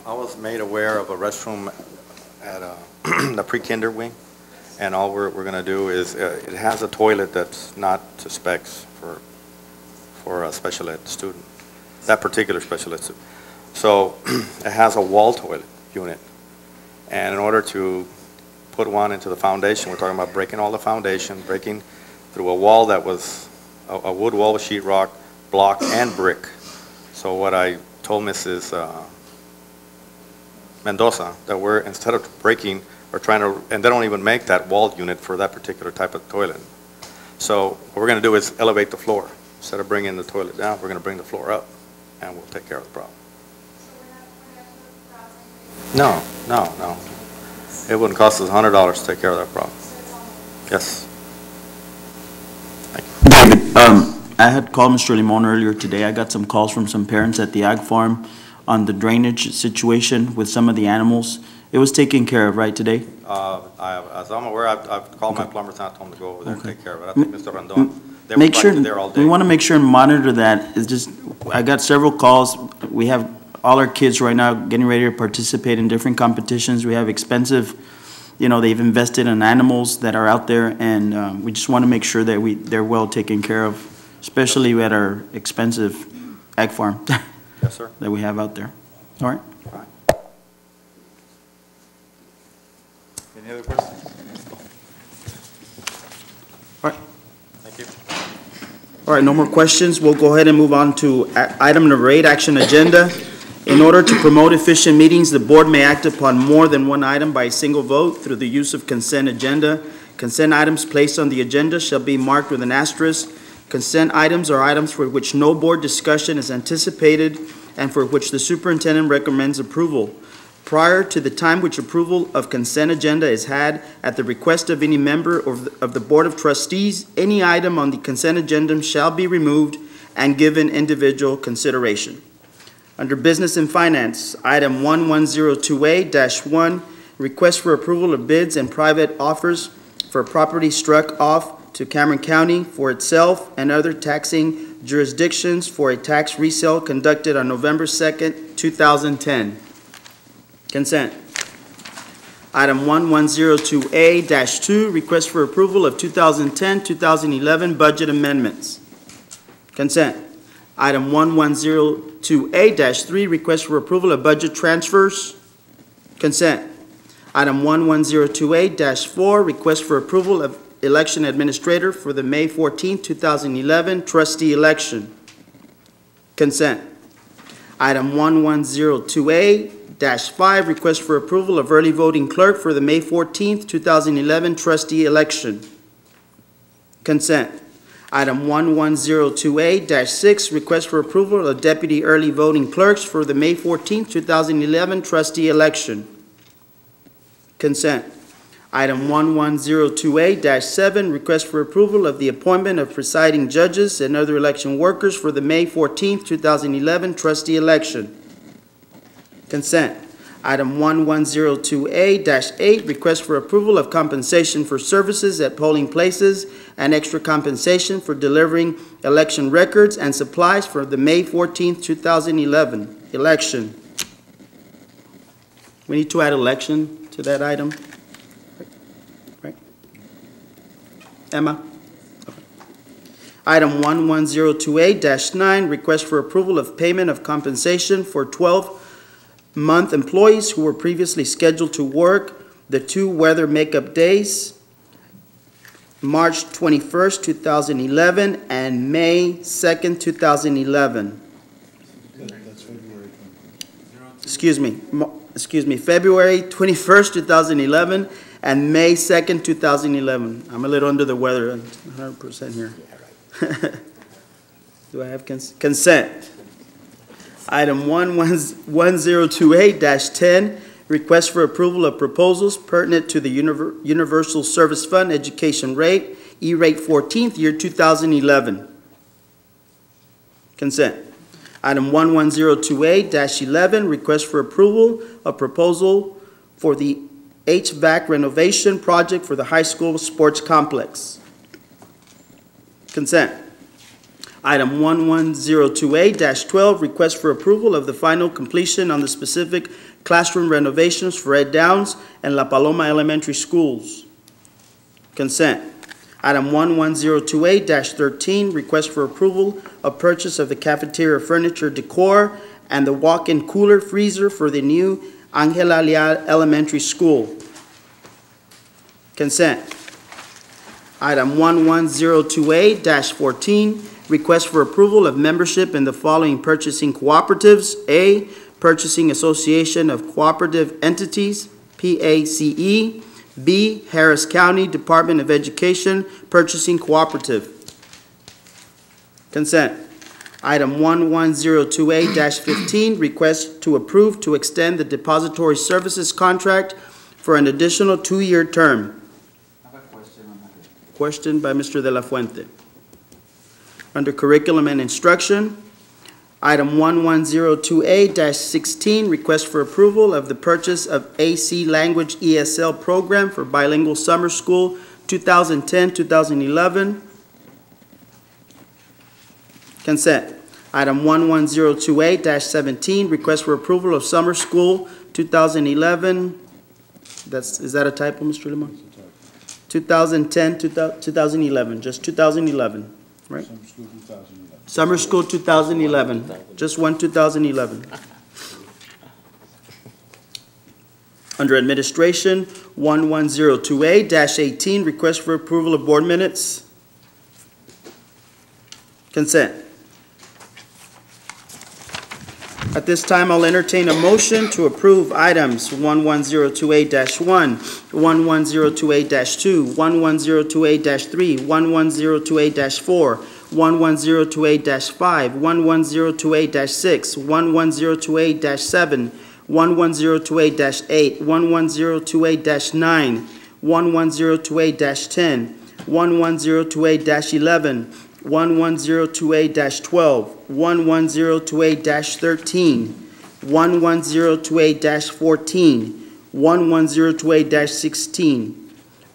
I was made aware of a restroom at the pre-kinder wing, and all we're going to do is, it has a toilet that's not to specs for a special ed student, that particular special ed student. So it has a wall toilet unit, and in order to put one into the foundation, we're talking about breaking all the foundation, breaking through a wall that was a wood wall with sheetrock, block, and brick. So what I told Mrs. Mendoza, that we're, instead of breaking or trying to, and they don't even make that wall unit for that particular type of toilet. So what we're going to do is elevate the floor. Instead of bringing the toilet down, we're going to bring the floor up, and we'll take care of the problem. No. It wouldn't cost us $100 to take care of that problem. Yes. Thank you. David, I had called Mr. Limon earlier today. I got some calls from some parents at the ag farm on the drainage situation with some of the animals. It was taken care of, right, today? As I'm aware, I've called my plumbers and I told them to go over there and take care of it. I think Mr. Rondon, they were there all day. We want to make sure and monitor that. It's just, I got several calls. We have all our kids right now getting ready to participate in different competitions. We have expensive, they've invested in animals that are out there, and we just want to make sure that they're well taken care of, especially at our expensive ag farm. Yes, sir. That we have out there. All right. All right. Any other questions? All right. Thank you. All right, no more questions. We'll go ahead and move on to item number 8, action agenda. In order to promote efficient meetings, the board may act upon more than one item by a single vote through the use of consent agenda. Consent items placed on the agenda shall be marked with an asterisk. Consent items are items for which no board discussion is anticipated and for which the superintendent recommends approval. Prior to the time which approval of consent agenda is had, at the request of any member of the Board of Trustees, any item on the consent agenda shall be removed and given individual consideration. Under Business and Finance, item 1102A-1, request for approval of bids and private offers for property struck off to Cameron County for itself and other taxing jurisdictions for a tax resale conducted on November 2nd, 2010. Consent. Item 1102A-2, request for approval of 2010-2011 budget amendments. Consent. Item 1102A-3, request for approval of budget transfers. Consent. Item 1102A-4, request for approval of election administrator for the May 14, 2011 trustee election. Consent. Item 1102A-5, request for approval of early voting clerk for the May 14, 2011 trustee election. Consent. Item 1102A-6, request for approval of deputy early voting clerks for the May 14, 2011 trustee election. Consent. Item 1102A-7, request for approval of the appointment of presiding judges and other election workers for the May 14, 2011 trustee election. Consent. Item 1102A-8, request for approval of compensation for services at polling places and extra compensation for delivering election records and supplies for the May 14, 2011 election. We need to add election to that item. Right? Emma? Okay. Item 1102A-9, request for approval of payment of compensation for 12-month employees who were previously scheduled to work the 2 weather makeup days, March 21st, 2011 and May 2nd, 2011. That's February. Excuse me, February 21st, 2011 and May 2nd, 2011. I'm a little under the weather, 100% here. Do I have consent? Item 1102A-10, request for approval of proposals pertinent to the Universal Service Fund Education Rate, E-Rate 14th, year 2011. Consent. Item 1102A-11, request for approval of proposal for the HVAC renovation project for the high school sports complex. Consent. Item 11028-12, request for approval of the final completion on the specific classroom renovations for Ed Downs and La Paloma Elementary Schools. Consent. Item 11028-13, request for approval of purchase of the cafeteria furniture decor and the walk-in cooler freezer for the new Angela Leal Elementary School. Consent. Item 11028-14, request for approval of membership in the following purchasing cooperatives. A, Purchasing Association of Cooperative Entities, PACE. B, Harris County Department of Education Purchasing Cooperative. Consent. Item 11028-15, request to approve to extend the depository services contract for an additional 2-year term. I have a question on that. Question by Mr. De La Fuente. Under Curriculum and Instruction, item 11028-16, request for approval of the purchase of AC Language ESL program for bilingual summer school 2010-2011. Consent. Item 11028-17, request for approval of summer school 2011. Is that a typo, Mr. Limon? 2010-2011, just 2011, right? Summer school 2011, just one 2011. Under Administration, 11028-18, request for approval of board minutes. Consent. At this time, I'll entertain a motion to approve items 11028-1, 11028-2, 11028-3, 11028-4, 11028-5, 11028-6, 11028-7, 11028-8, 11028-9, 11028-10, 11028-11, 11028-12, 11028-13, 11028-14, 11028-16,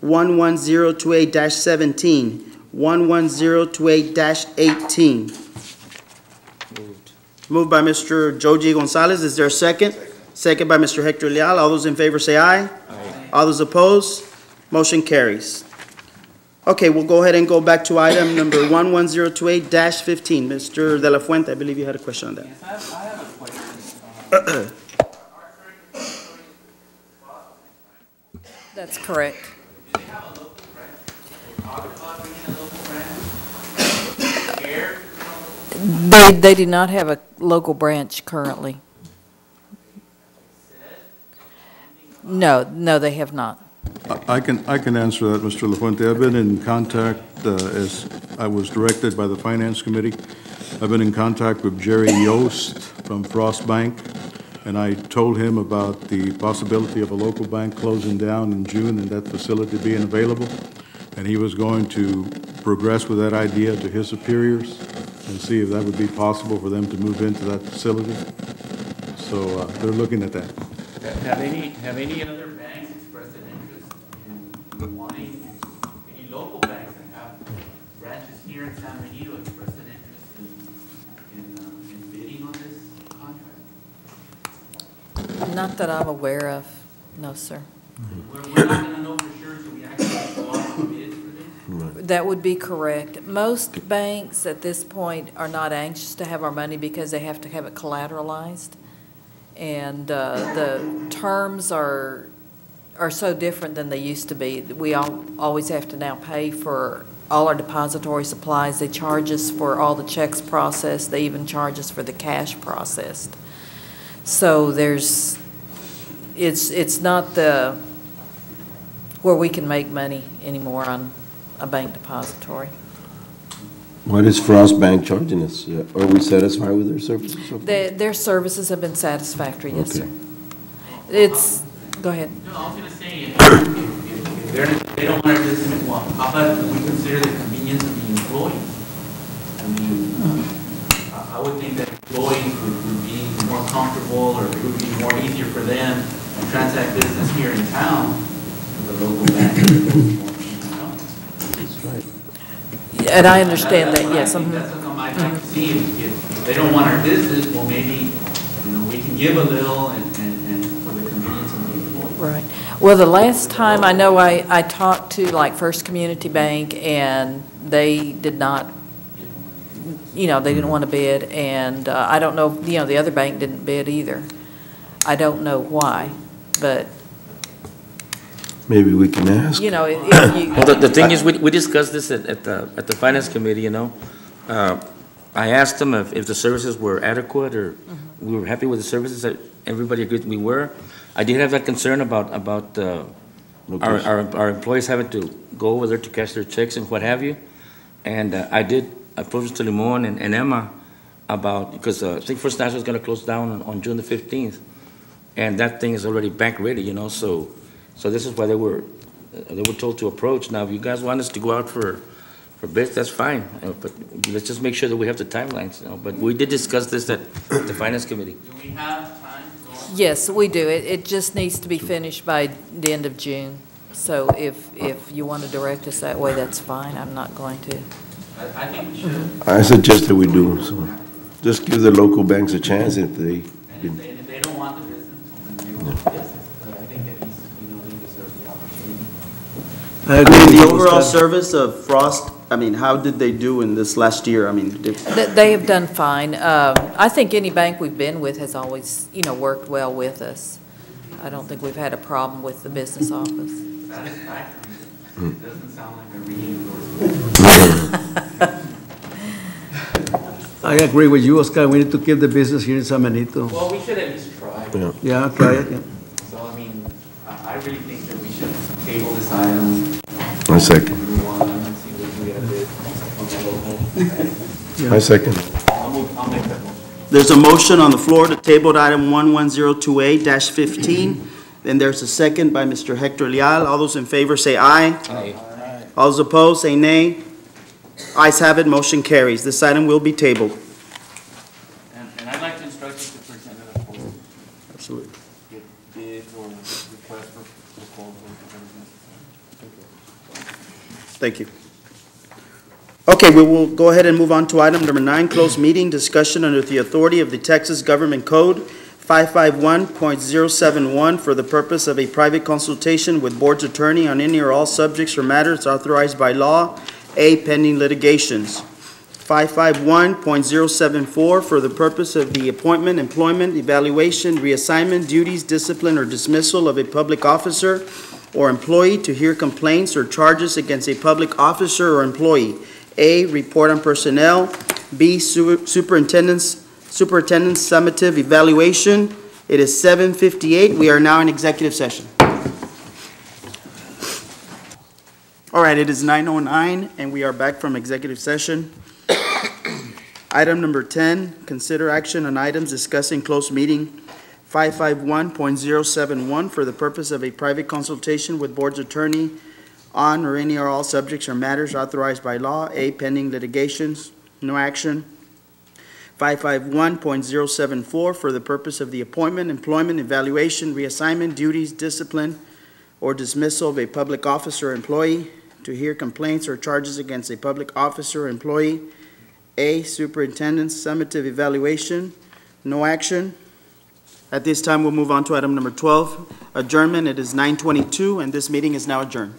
11028-17, 11028-18. Moved by Mr. Joji Gonzalez. Is there a second? Second by Mr. Hector Leal. All those in favor say aye. Aye. All those opposed? Motion carries. Okay, we'll go ahead and go back to item number 11028-15. Mr. De La Fuente, I believe you had a question on that. Yes, I have a question. That's correct. Do they have a local brand? Talk about bringing a local brand? Scared? They do not have a local branch currently. No, they have not. I can answer that, Mr. LaFuente. I've been in contact, as I was directed by the Finance Committee. I've been in contact with Jerry Yost from Frost Bank, and I told him about the possibility of a local bank closing down in June and that facility being available. And he was going to progress with that idea to his superiors and see if that would be possible for them to move into that facility. So they're looking at that. Have any other banks expressed an interest in wanting, any local banks that have branches here in San Benito expressed an interest in bidding on this contract? Not that I'm aware of. No, sir. We're not going to know for sure until we actually go out for bids for this? That would be correct. Most banks at this point are not anxious to have our money because they have to have it collateralized. And the terms are so different than they used to be. We always have to now pay for all our depository supplies. They charge us for all the checks processed. They even charge us for the cash processed. So it's not where we can make money anymore on a bank depository. What is Frost Bank charging us? Are we satisfied with their services so far? Their services have been satisfactory, yes, Okay. sir. Go ahead. No, I was going to say, if they don't want to listen, well, how about we consider the convenience of the employees? I mean, I would think that employees would be more comfortable, or it would be more easier for them to transact business here in town with the local bank. That's right. And I understand that, yes. That's on my I'd like to see if they don't want our business, well, maybe, we can give a little and for the convenience of the employee. Right. Well, the last time, I know I talked to like First Community Bank, and they did not, they didn't want to bid, and I don't know, the other bank didn't bid either. I don't know why, but, Maybe we can ask. if you. Well, the thing is, we discussed this at the finance committee, I asked them if the services were adequate, or we were happy with the services, that everybody agreed we were. I did have that concern about our employees having to go over there to cash their checks and what have you. And I approached to Limon and Emma about, because I think First National is going to close down on June the 15th. And that thing is already bank ready, so this is why they were told to approach. Now, if you guys want us to go out for bids, that's fine, but let's just make sure that we have the timelines, But we did discuss this at the finance committee. Do we have time? Yes, we do. It just needs to be finished by the end of June. So if you want to direct us that way, that's fine. I'm not going to. I think we should. I suggest that we do, so just give the local banks a chance if they. And if they don't want the business, then they don't want the business. But I think that they deserve the opportunity. I agree. The overall service of Frost, how did they do in this last year? They have done fine. I think any bank we've been with has always, worked well with us. I don't think we've had a problem with the business office. Satisfactory. It doesn't sound like a re-endorsement. I agree with you, Oscar. We need to keep the business here in San Benito. Well, we should at least try. Yeah, try it, yeah. So, I really think that we should table this item. I second. Move on and see what we get a bid on the local. I second. I'll make that motion. There's a motion on the floor to table item 11028-15. Then there's a second by Mr. Hector Leal. All those in favor say aye. Aye. All those opposed say nay. Ayes have it, motion carries. This item will be tabled. And I'd like to instruct you to present it for Absolutely. get bids or request for proposals if necessary. Thank you. Okay, we will go ahead and move on to item number 9, closed meeting, discussion under the authority of the Texas Government Code 551.071 for the purpose of a private consultation with board's attorney on any or all subjects or matters authorized by law, pending litigations. 551.074 for the purpose of the appointment, employment, evaluation, reassignment, duties, discipline, or dismissal of a public officer or employee, to hear complaints or charges against a public officer or employee. A, report on personnel. B, superintendent's summative evaluation. It is 7:58. We are now in executive session. All right, it is 9:09, and we are back from executive session. Item number 10, consider action on items discussing closed meeting 551.071 for the purpose of a private consultation with board's attorney on or any or all subjects or matters authorized by law, pending litigations, no action. 551.074 for the purpose of the appointment, employment, evaluation, reassignment, duties, discipline, or dismissal of a public officer or employee, to hear complaints or charges against a public officer or employee. A, superintendent's summative evaluation, no action. At this time, we'll move on to item number 12, adjournment. It is 9:22, and this meeting is now adjourned.